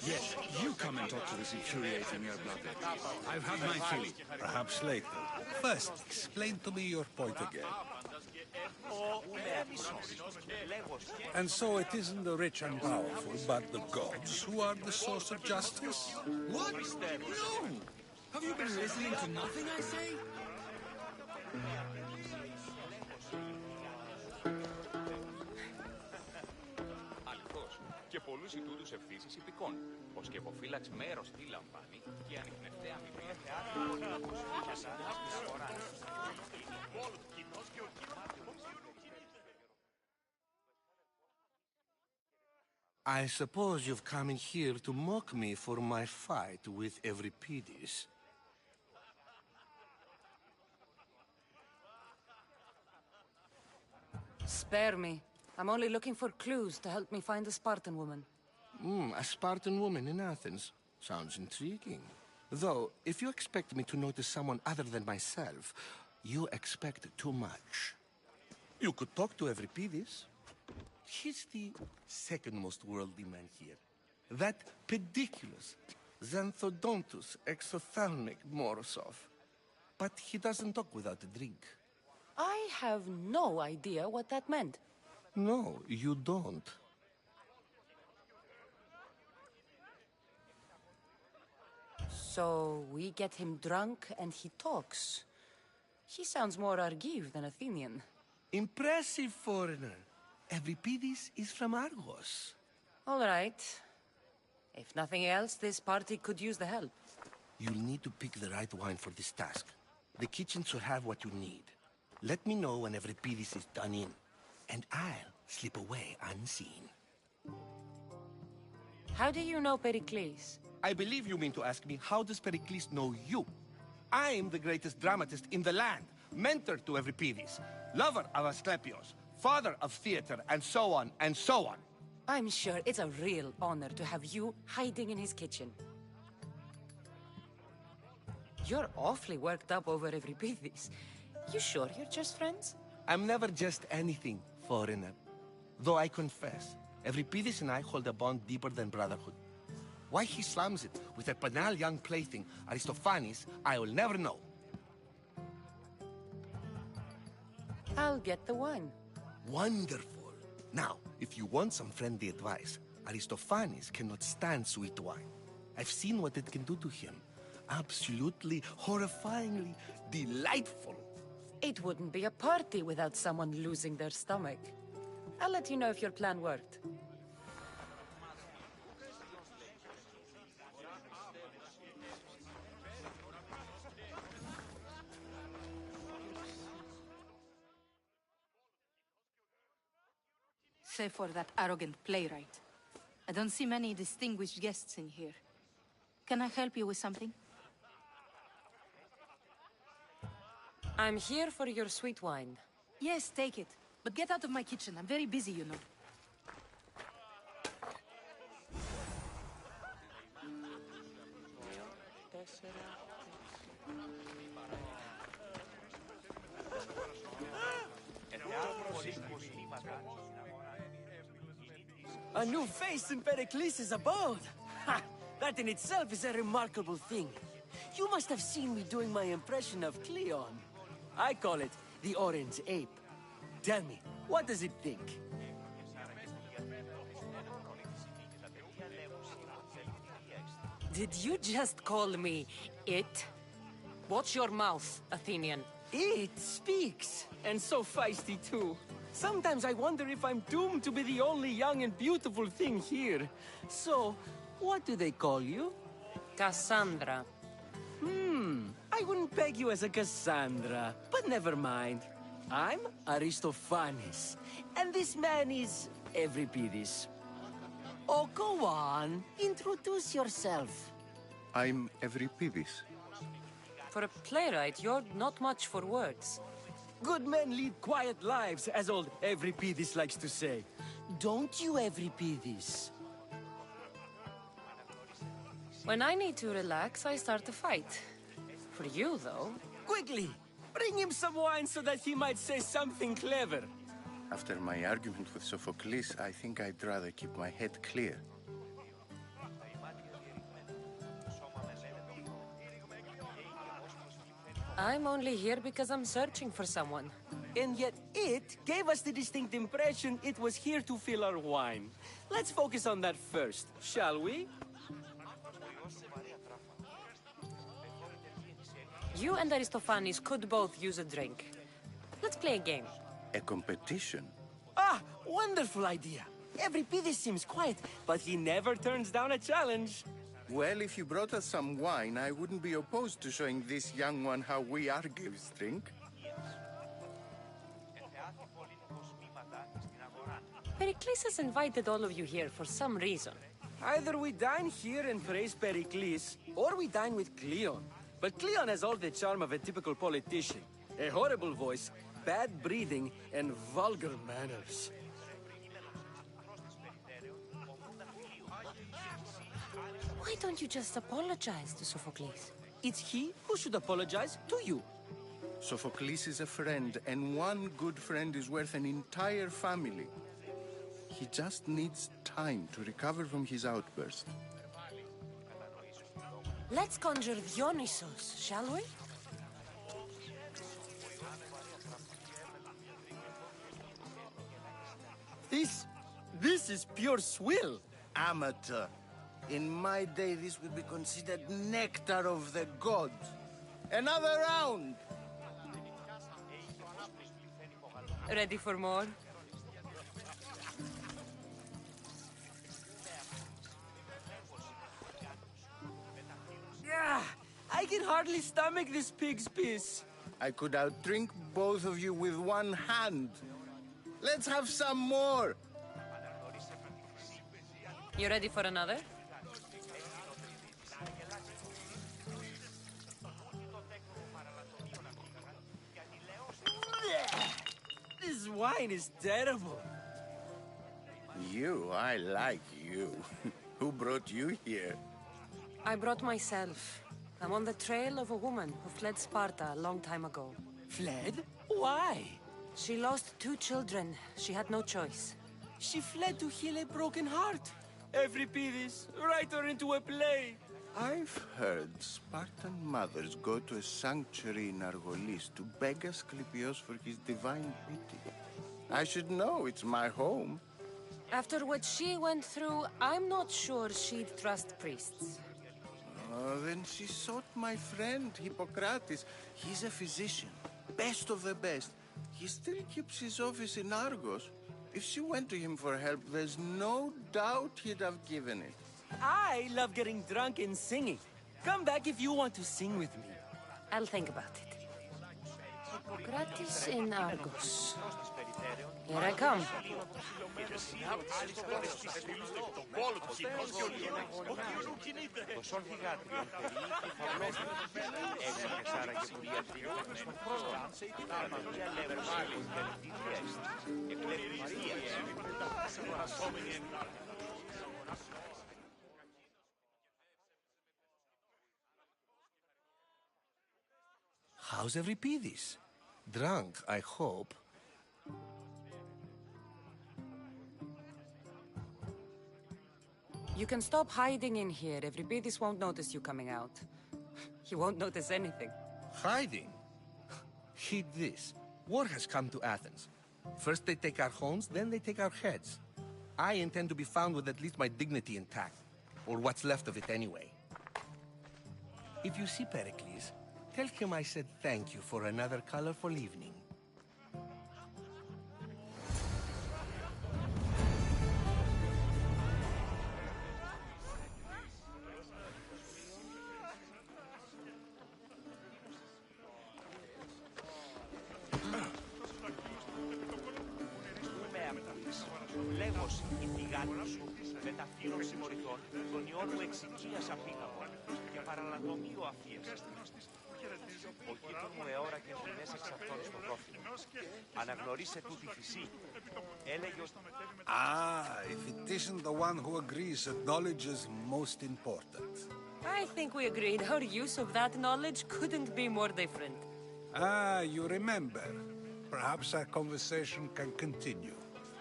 Yes, you come and talk to this infuriating bloodlet. I've had my feeling. Perhaps later. First, explain to me your point again. And so it isn't the rich and powerful, but the gods who are the source of justice? What? No! Have you been listening to nothing I say? Και πολλούς ητούτους ευθύσεις υπηκών, ως και υποφύλαξ μέρος τι λαμβάνει και ανιχνευτέα αμοιβή. I suppose you've come in here to mock me for my fight with Euripides. Spare me. I'm only looking for clues to help me find a Spartan woman. A Spartan woman in Athens. Sounds intriguing. Though, if you expect me to notice someone other than myself, you expect too much. You could talk to Euripides. He's the second most worldly man here. That pediculous, xanthodontus exophthalmic Morosov. But he doesn't talk without a drink. I have no idea what that meant. No, you don't. So we get him drunk and he talks. He sounds more Argive than Athenian. Impressive, foreigner. Euripides is from Argos. All right. If nothing else, this party could use the help. You'll need to pick the right wine for this task. The kitchen should have what you need. Let me know when Euripides is done in, and I'll slip away unseen. How do you know Pericles? I believe you mean to ask me, how does Pericles know you? I'm the greatest dramatist in the land, mentor to Euripides, lover of Asclepios, father of theater, and so on, and so on. I'm sure it's a real honor to have you hiding in his kitchen. You're awfully worked up over Euripides. You sure you're just friends? I'm never just anything, foreigner. Though I confess, Euripides and I hold a bond deeper than brotherhood. Why he slams it with a banal young plaything, Aristophanes, I will never know. I'll get the wine. Wonderful. Now, if you want some friendly advice, Aristophanes cannot stand sweet wine. I've seen what it can do to him. Absolutely, horrifyingly delightful. It wouldn't be a party without someone losing their stomach. I'll let you know if your plan worked. Save for that arrogant playwright. I don't see many distinguished guests in here. Can I help you with something? I'm here for your sweet wine. Yes, take it. But get out of my kitchen. I'm very busy, you know. A new face in Pericles' abode! Ha! That in itself is a remarkable thing. You must have seen me doing my impression of Cleon. I call it the Orange Ape. Tell me, what does it think? Did you just call me it? Watch your mouth, Athenian. It speaks, and so feisty too. Sometimes I wonder if I'm doomed to be the only young and beautiful thing here. So, what do they call you? Cassandra. I wouldn't peg you as a Cassandra, but never mind. I'm Aristophanes, and this man is Euripides. Oh, go on. Introduce yourself. I'm Euripides. For a playwright, you're not much for words. Good men lead quiet lives, as old Euripides likes to say. Don't you, Euripides? When I need to relax, I start a fight. For you, though... Quickly! Bring him some wine so that he might say something clever. After my argument with Sophocles, I think I'd rather keep my head clear. I'm only here because I'm searching for someone. And yet it gave us the distinct impression it was here to fill our wine. Let's focus on that first, shall we? You and Aristophanes could both use a drink. Let's play a game. A competition? Ah, wonderful idea. Everybody seems quiet, but he never turns down a challenge. Well, if you brought us some wine, I wouldn't be opposed to showing this young one how we Argives drink. Pericles has invited all of you here for some reason. Either we dine here and praise Pericles, or we dine with Cleon. But Cleon has all the charm of a typical politician. A horrible voice, bad breeding, and vulgar manners. Why don't you just apologize to Sophocles? It's he who should apologize to you. Sophocles is a friend, and one good friend is worth an entire family. He just needs time to recover from his outburst. Let's conjure Dionysos, shall we? This is pure swill. Amateur. In my day, this would be considered nectar of the gods. Another round! Ready for more? Yeah, I can hardly stomach this pig's piss. I could outdrink both of you with one hand. Let's have some more! You ready for another? This wine is terrible. I like you. Who brought you here? I brought myself. I'm on the trail of a woman who fled Sparta a long time ago. Fled? Why? She lost 2 children. She had no choice. She fled to heal a broken heart. Euripides, write her into a play. I've heard Spartan mothers go to a sanctuary in Argolis to beg Asclepios for his divine pity. I should know, it's my home. After what she went through, I'm not sure she'd trust priests. Then she sought my friend, Hippocrates. He's a physician, best of the best. He still keeps his office in Argos. If she went to him for help, there's no doubt he'd have given it. I love getting drunk and singing. Come back if you want to sing with me. I'll think about it. Hippocrates in Argos. Here I come. How's Euripides? Drunk, I hope. You can stop hiding in here. Euripides won't notice you coming out. He won't notice anything. Hiding? Heed this. War has come to Athens. First they take our homes, then they take our heads. I intend to be found with at least my dignity intact. Or what's left of it anyway. If you see Pericles, tell him I said thank you for another colorful evening. Λέγος η τηγάνη σου με τα φύλλων συμμοριτών τον ιό μου εξοικίας απίγαμον και παραλατομείο αφίεσαι. Ο γείτον μου εώρα και φινές εξ αυτών στο πρόφιλο. Αναγνωρίσε τούτη φυσή. Έλεγε ότι... If it isn't the one who agrees that knowledge is most important. I think we agreed our use of that knowledge couldn't be more different. You remember. perhaps our conversation can continue.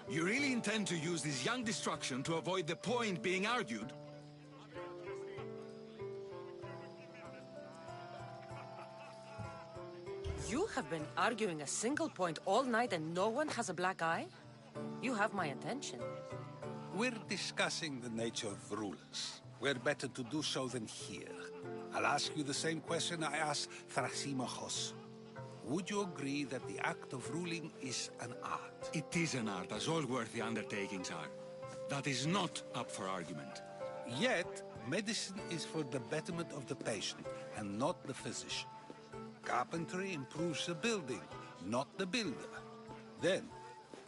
You really intend to use this young destruction to avoid the point being argued? You have been arguing a single point all night and no one has a black eye? You have my attention. We're discussing the nature of rulers. Where better to do so than here? I'll ask you the same question I asked Thrasymachos. Would you agree that the act of ruling is an art? It is an art, as all worthy undertakings are. That is not up for argument. Yet, medicine is for the betterment of the patient, and not the physician. Carpentry improves the building, not the builder. Then,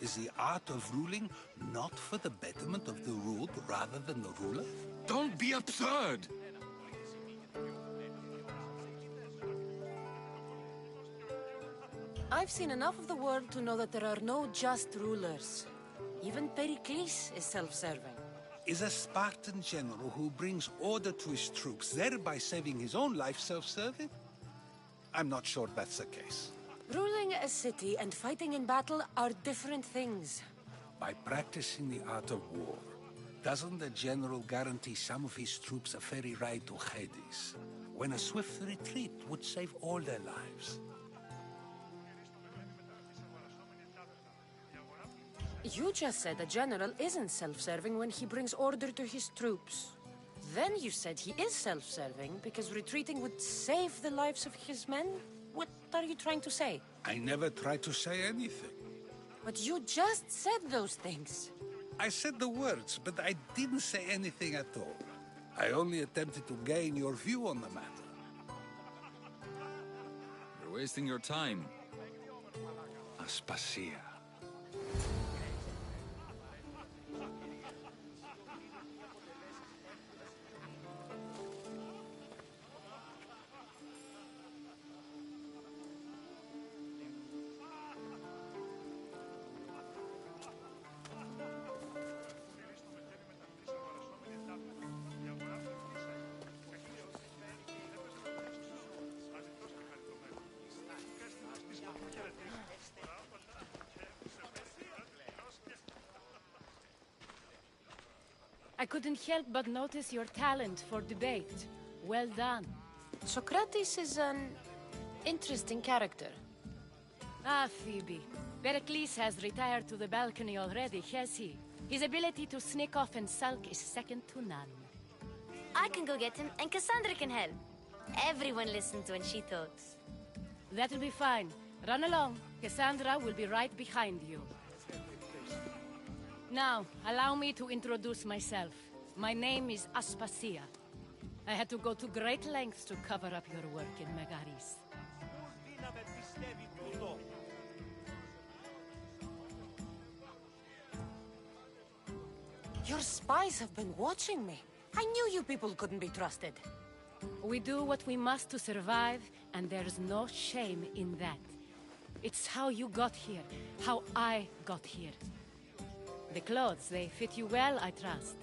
is the art of ruling not for the betterment of the ruled rather than the ruler? Don't be absurd! I've seen enough of the world to know that there are no just rulers. Even Pericles is self-serving. Is a Spartan general who brings order to his troops, thereby saving his own life, self-serving? I'm not sure that's the case. Ruling a city and fighting in battle are different things. By practicing the art of war, doesn't the general guarantee some of his troops a ferry ride to Hades, when a swift retreat would save all their lives? You just said a general isn't self-serving when he brings order to his troops. Then you said he is self-serving because retreating would save the lives of his men? What are you trying to say? I never tried to say anything. But you just said those things. I said the words, but I didn't say anything at all. I only attempted to gain your view on the matter. You're wasting your time. Aspasia. I couldn't help but notice your talent for debate. Well done. Socrates is an interesting character. Ah, Phoebe. Pericles has retired to the balcony already, has he? His ability to sneak off and sulk is second to none. I can go get him, and Cassandra can help. Everyone listens when she talks. That'll be fine. Run along. Cassandra will be right behind you. Now, allow me to introduce myself. My name is Aspasia. I had to go to great lengths to cover up your work in Megaris. Your spies have been watching me. I knew you people couldn't be trusted. We do what we must to survive, and there's no shame in that. It's how you got here, how I got here. The clothes, they fit you well, I trust.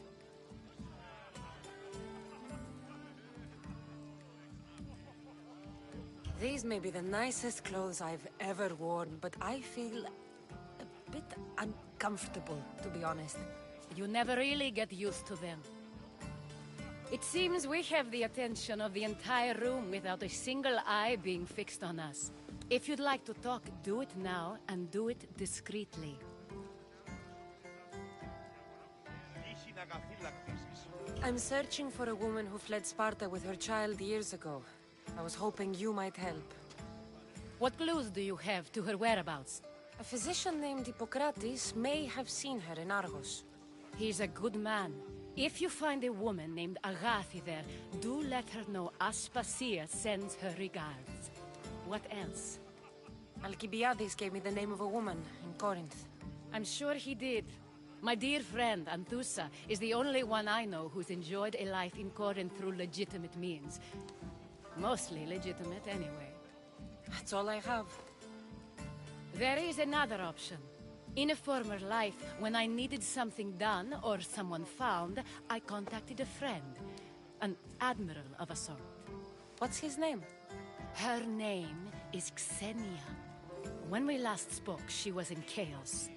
These may be the nicest clothes I've ever worn, but I feel a bit uncomfortable, to be honest. You never really get used to them. It seems we have the attention of the entire room without a single eye being fixed on us. If you'd like to talk, do it now, and do it discreetly. I'm searching for a woman who fled Sparta with her child years ago. I was hoping you might help. What clues do you have to her whereabouts? A physician named Hippocrates may have seen her in Argos. He's a good man. If you find a woman named Agathi there, do let her know Aspasia sends her regards. What else? Alcibiades gave me the name of a woman in Corinth. I'm sure he did. My dear friend, Anthusa, is the only one I know who's enjoyed a life in Corinth through legitimate means. Mostly legitimate, anyway. That's all I have. There is another option. In a former life, when I needed something done or someone found, I contacted a friend. An admiral of a sort. What's his name? Her name is Xenia. When we last spoke, she was in chaos.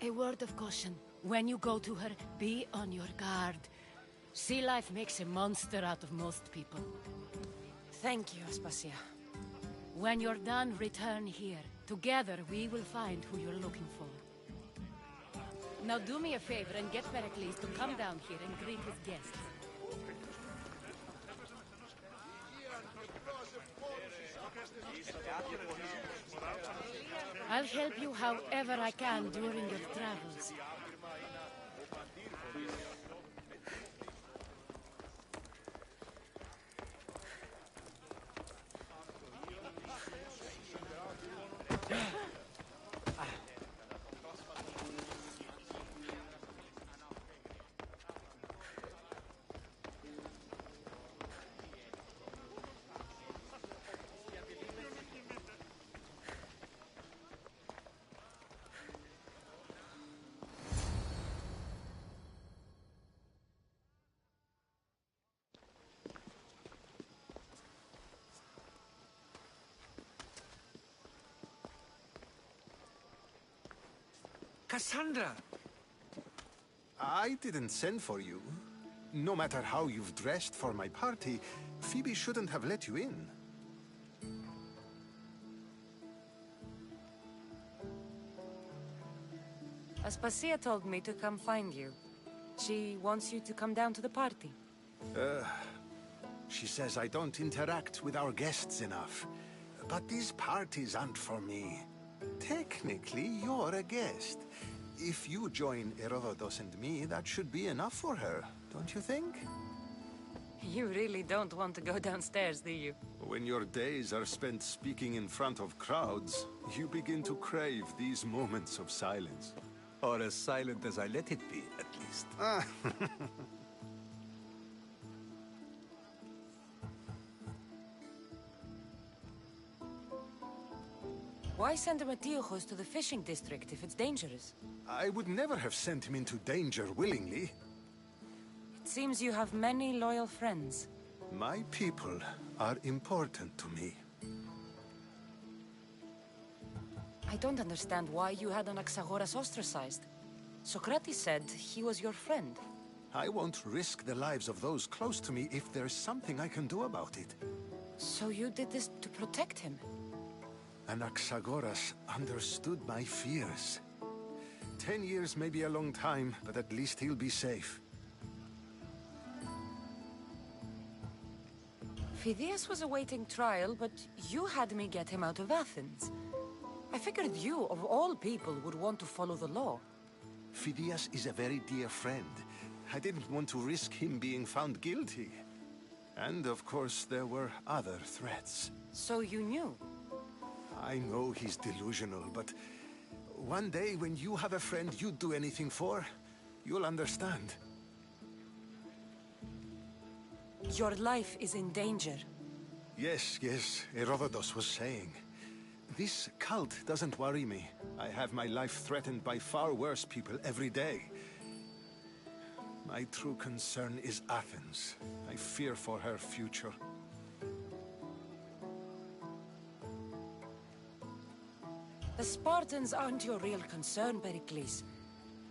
A word of caution. When you go to her, be on your guard. Sea life makes a monster out of most people. Thank you, Aspasia. When you're done, return here. Together, we will find who you're looking for. Now do me a favor and get Pericles to come down here and greet his guests. I'll help you however I can during your travels. Cassandra! I didn't send for you. No matter how you've dressed for my party, Phoebe shouldn't have let you in. Aspasia told me to come find you. She wants you to come down to the party. She says I don't interact with our guests enough. But these parties aren't for me. Technically, you're a guest. If you join Herodotus and me, that should be enough for her, don't you think? You really don't want to go downstairs, do you? When your days are spent speaking in front of crowds, you begin to crave these moments of silence. Or as silent as I let it be, at least. Why send Emetiochos to the fishing district if it's dangerous? I would never have sent him into danger willingly. It seems you have many loyal friends. My people are important to me. I don't understand why you had Anaxagoras ostracized. Socrates said he was your friend. I won't risk the lives of those close to me if there's something I can do about it. So you did this to protect him? Anaxagoras understood my fears. 10 years may be a long time, but at least he'll be safe. Phidias was awaiting trial, but you had me get him out of Athens. I figured you, of all people, would want to follow the law. Phidias is a very dear friend. I didn't want to risk him being found guilty. And, of course, there were other threats. So you knew? I know he's delusional, but one day when you have a friend you'd do anything for, you'll understand. Your life is in danger. Yes, Herodotus was saying. This cult doesn't worry me. I have my life threatened by far worse people every day. My true concern is Athens. I fear for her future. The Spartans aren't your real concern, Pericles.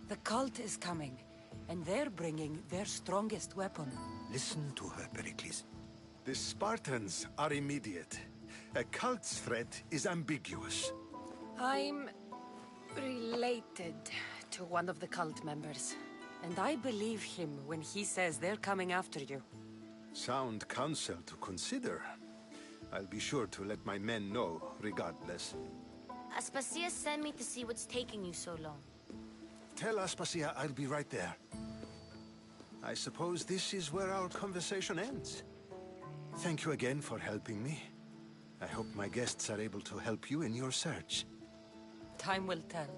The cult is coming, and they're bringing their strongest weapon. Listen to her, Pericles. The Spartans are immediate. A cult's threat is ambiguous. I'm related to one of the cult members, and I believe him when he says they're coming after you. Sound counsel to consider. I'll be sure to let my men know, regardless. Aspasia sent me to see what's taking you so long. Tell Aspasia I'll be right there. I suppose this is where our conversation ends. Thank you again for helping me. I hope my guests are able to help you in your search. Time will tell.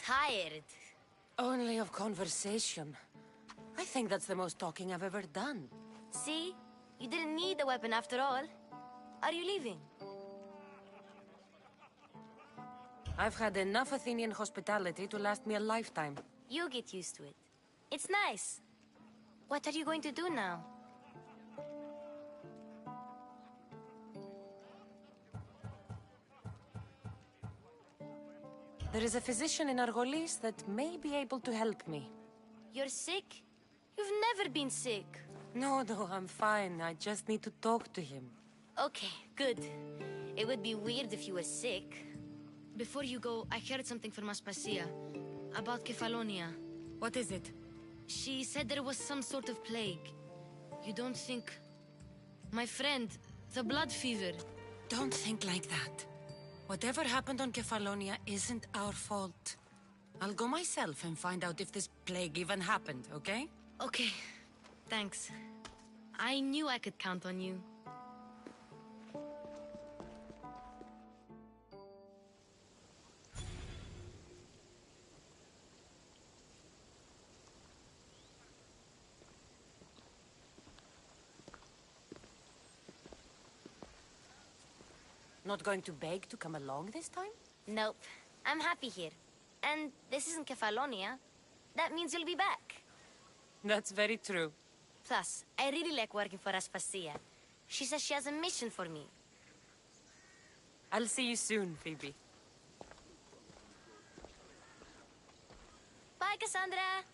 tired. Only of conversation. I think that's the most talking I've ever done. See? You didn't need the weapon after all. Are you leaving? I've had enough Athenian hospitality to last me a lifetime. You get used to it. It's nice. What are you going to do now? There is a physician in Argolis that may be able to help me. You're sick? You've never been sick. No, I'm fine. I just need to talk to him. Okay, good. It would be weird if you were sick. Before you go, I heard something from Aspasia about Kefalonia. What is it? She said there was some sort of plague. You don't think... My friend, the blood fever. Don't think like that. Whatever happened on Kefalonia isn't our fault. I'll go myself and find out if this plague even happened, okay? Okay, thanks. I knew I could count on you. Not going to beg to come along this time? Nope. I'm happy here. And this isn't Kefalonia. That means you'll be back. That's very true. Plus, I really like working for Aspasia. She says she has a mission for me. I'll see you soon, Phoebe. Bye, Cassandra!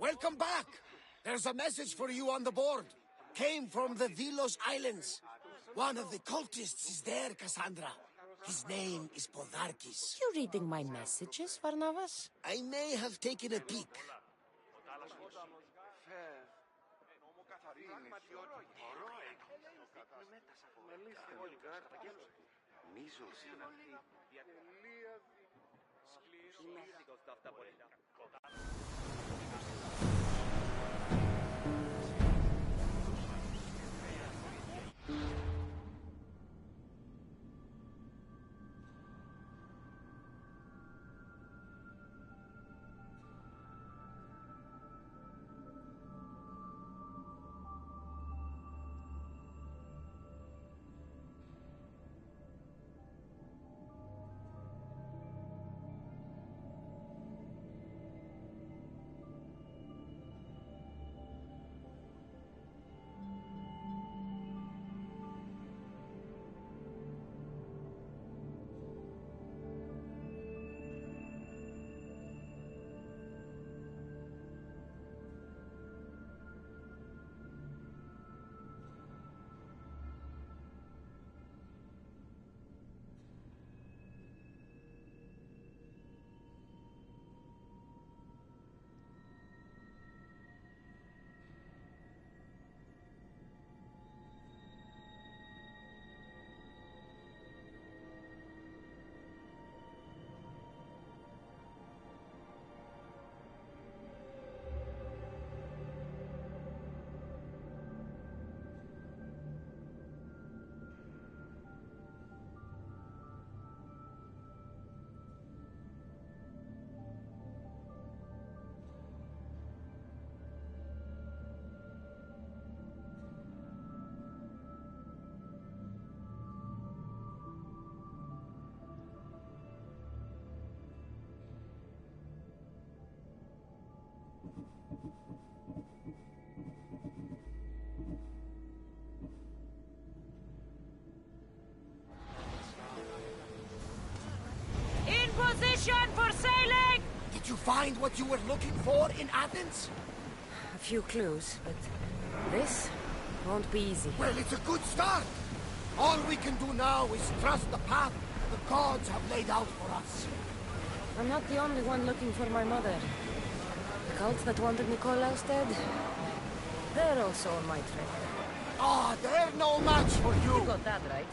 Welcome back! There's a message for you on the board. Came from the Vilos Islands. One of the cultists is there, Cassandra. His name is Podarkis. You reading my messages, Varnavas? I may have taken a peek. Position for sailing! Did you find what you were looking for in Athens? A few clues, but this won't be easy. Well, it's a good start. All we can do now is trust the path the gods have laid out for us. I'm not the only one looking for my mother. The cult that wanted Nikolaus dead, they're also on my trail. Ah, they're no match for you! You got that right.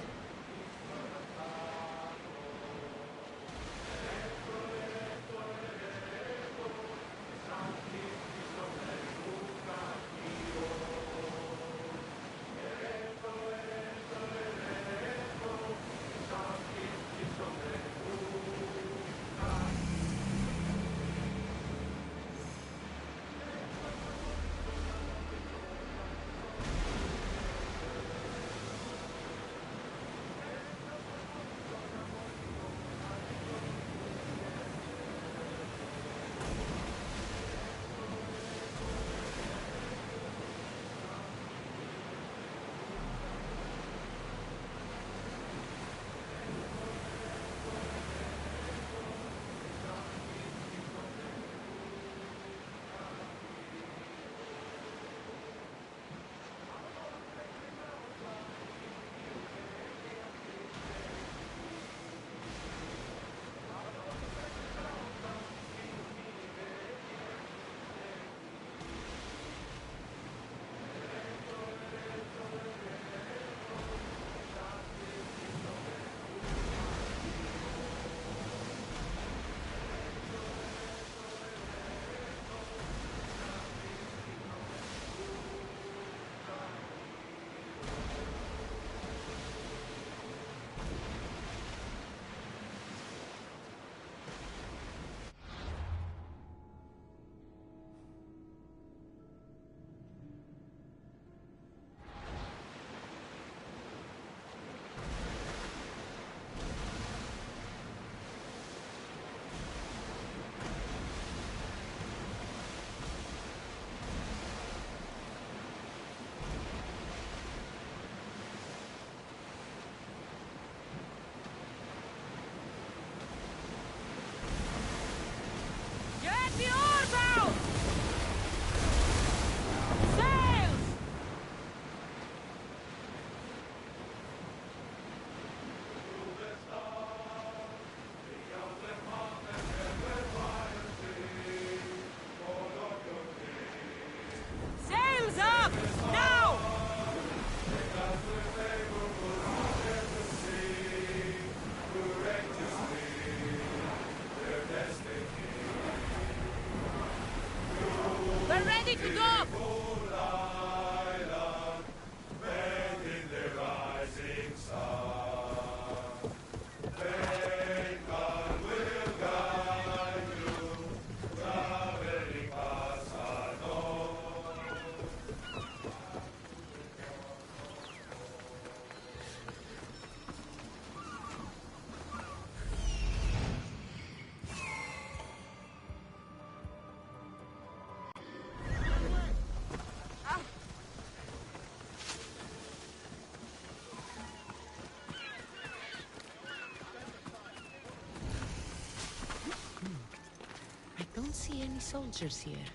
don't see any soldiers here.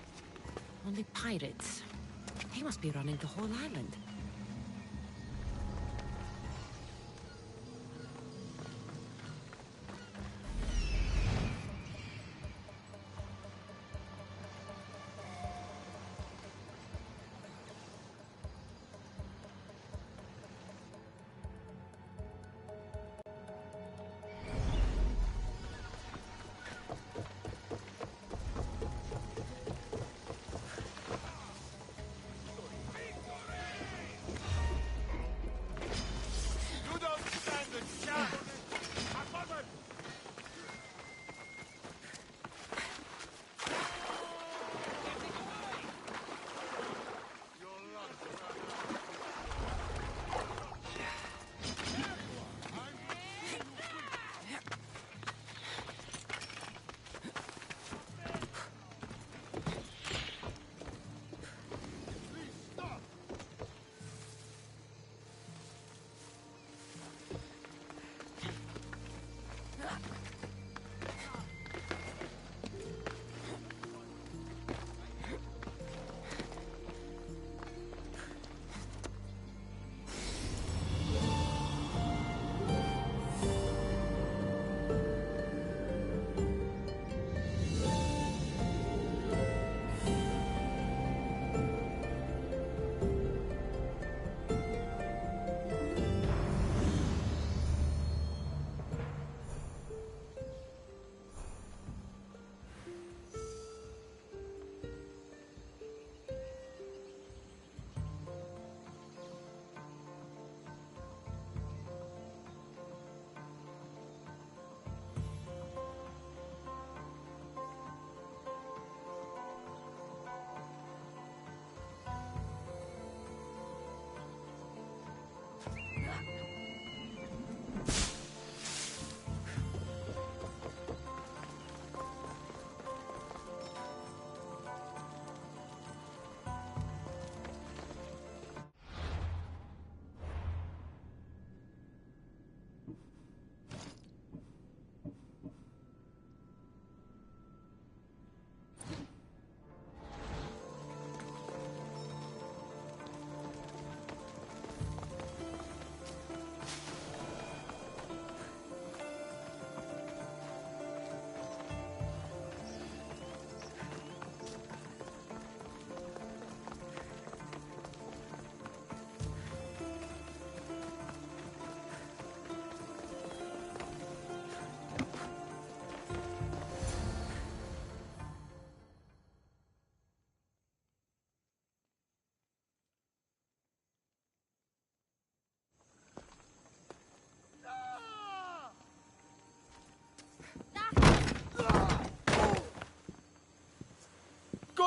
Only pirates. They must be running the whole island.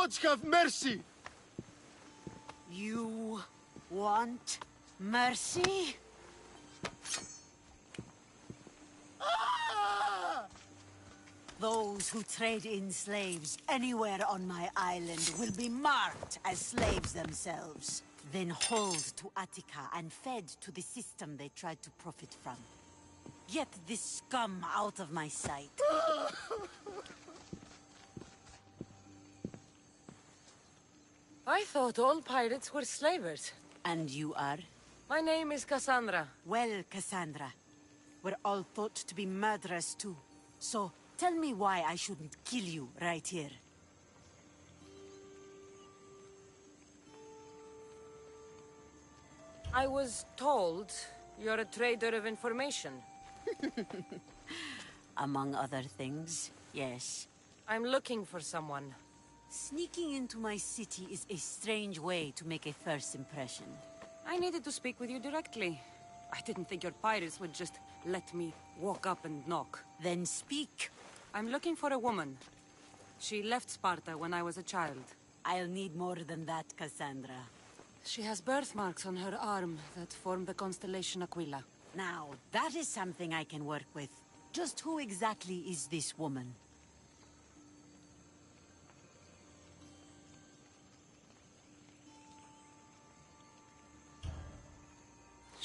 Gods have mercy! You want mercy? Those who trade in slaves anywhere on my island will be marked as slaves themselves, then hauled to Attica and fed to the system they tried to profit from. Get this scum out of my sight. I thought all pirates were slavers. And you are? My name is Cassandra. Well, Cassandra, we're all thought to be murderers too. So, tell me why I shouldn't kill you right here. I was told you're a trader of information. Among other things, yes. I'm looking for someone. Sneaking into my city is a strange way to make a first impression. I needed to speak with you directly. I didn't think your pirates would just let me walk up and knock. Then speak. I'm looking for a woman. She left Sparta when I was a child. I'll need more than that, Cassandra. She has birthmarks on her arm that form the constellation Aquila. Now, that is something I can work with. Just who exactly is this woman?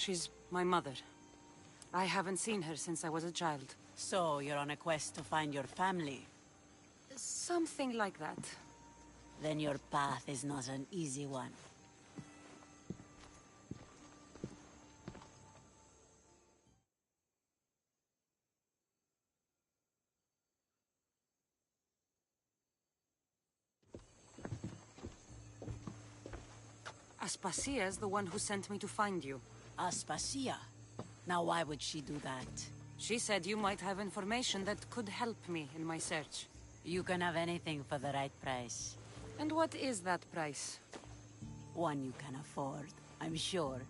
She's my mother. I haven't seen her since I was a child. So, you're on a quest to find your family? Something like that. Then your path is not an easy one. Aspasia's the one who sent me to find you. Aspasia? Now why would she do that? She said you might have information that could help me in my search. You can have anything for the right price. And what is that price? One you can afford, I'm sure.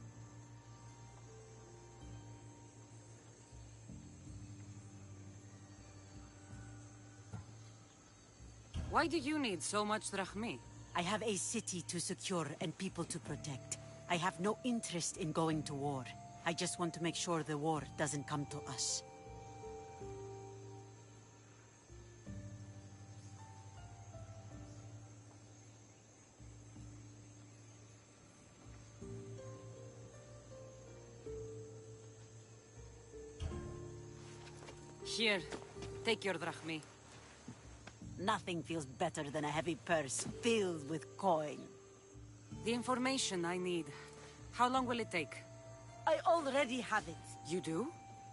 Why do you need so much drachmi? I have a city to secure and people to protect. I have no interest in going to war. I just want to make sure the war doesn't come to us. Here, take your drachmi. Nothing feels better than a heavy purse filled with coin. The information I need. How long will it take? I already have it. You do?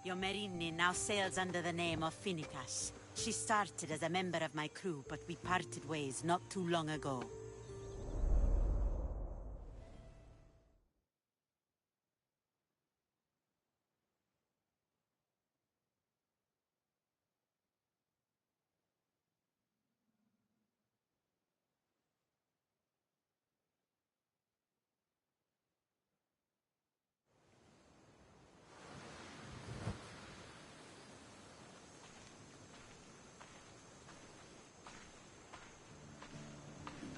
Yomerini now sails under the name of Finicas. She started as a member of my crew, but we parted ways not too long ago.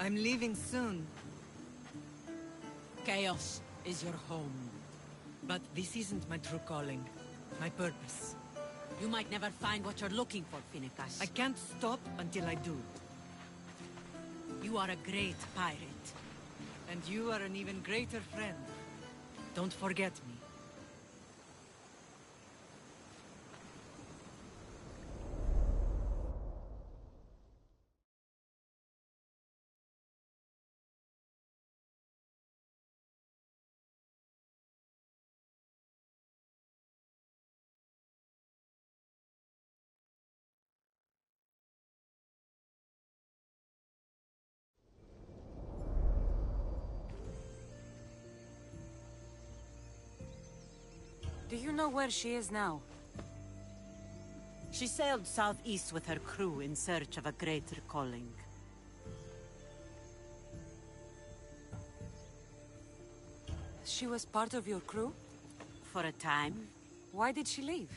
I'm leaving soon. Chaos is your home. But this isn't my true calling. My purpose. You might never find what you're looking for, Finicas. I can't stop until I do. You are a great pirate. And you are an even greater friend. Don't forget me. Do you know where she is now? She sailed southeast with her crew in search of a greater calling. She was part of your crew? For a time. Why did she leave?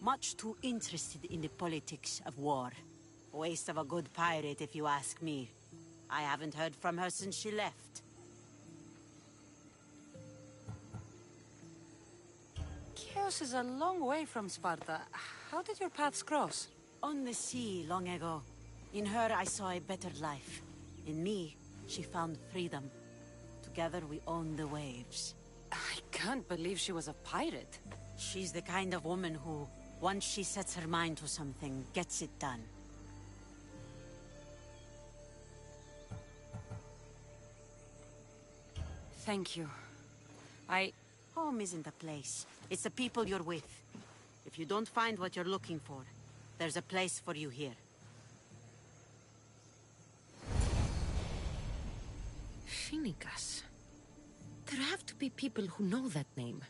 Much too interested in the politics of war. Waste of a good pirate, if you ask me. I haven't heard from her since she left. Chios is a long way from Sparta. How did your paths cross? On the sea, long ago. In her, I saw a better life. In me, she found freedom. Together, we owned the waves. I can't believe she was a pirate. She's the kind of woman who, once she sets her mind to something, gets it done. Thank you. Home isn't a place. It's the people you're with. If you don't find what you're looking for, there's a place for you here. Finicas. There have to be people who know that name.